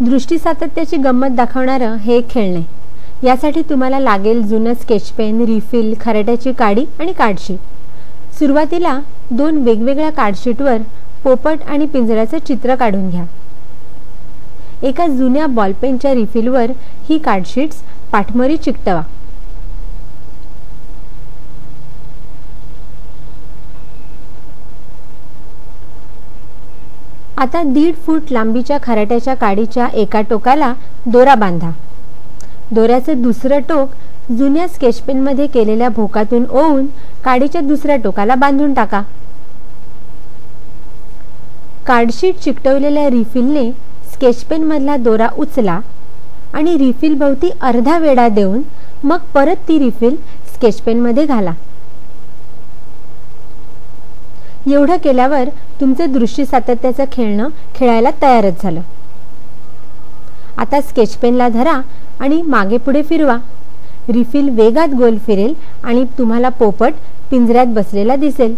दृष्टी सातत्याची गंमत दाखवणारं हे एक खेळणे. यासाठी तुम्हाला लागेल जुनं स्केच पेन, रिफिल, खराट्याची काडी आणि कार्डशीट. सुरुवातीला 2 वेगवेगळ्या कार्डशीटवर पोपट आणि पिंजऱ्याचं चित्र काढून घ्या. एका जुन्या बॉलपेनच्या रिफिलवर ही कार्डशीट्स पाठमोरी चिकटवा. आता 1.5 फूट लांबीच्या खराट्याच्या काडीच्या एका टोकाला दोरा बांधा. दोऱ्याचं दुसरं टोक जुन्या स्केचपेनमध्ये केलेल्या भोकातून ओवून काडीच्या दुसऱ्या टोकाला बांधून टाका. कार्डशीट चिकटवलेल्या रिफिलने स्केचपेनमधला दोरा उचला आणि रिफिल भोवती अर्धा वेढा देऊन मग परत ती रिफिल स्केचपेनमध्ये घाला. एवढं केल्यावर तुमचं दृष्टी सातत्याचं खेळणं खेळायला तयारच झालं. आता स्केचपेनला धरा आणि मागे पुढे फिरवा. रिफिल वेगात गोल फिरेल आणि तुम्हाला पोपट पिंजऱ्यात बसलेला दिसेल.